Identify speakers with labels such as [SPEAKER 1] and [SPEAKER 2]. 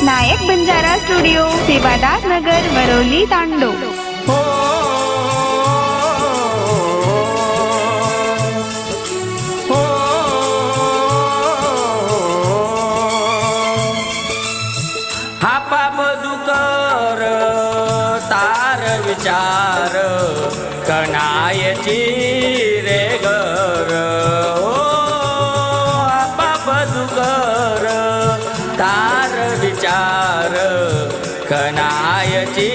[SPEAKER 1] नायक Banjara studio, Sevadas नगर, वरवली, तांडो.
[SPEAKER 2] हो हो हा पाप दुकर तार विचार कणायची रे घर. ओ हा पाप दुकर तार विचार कणायची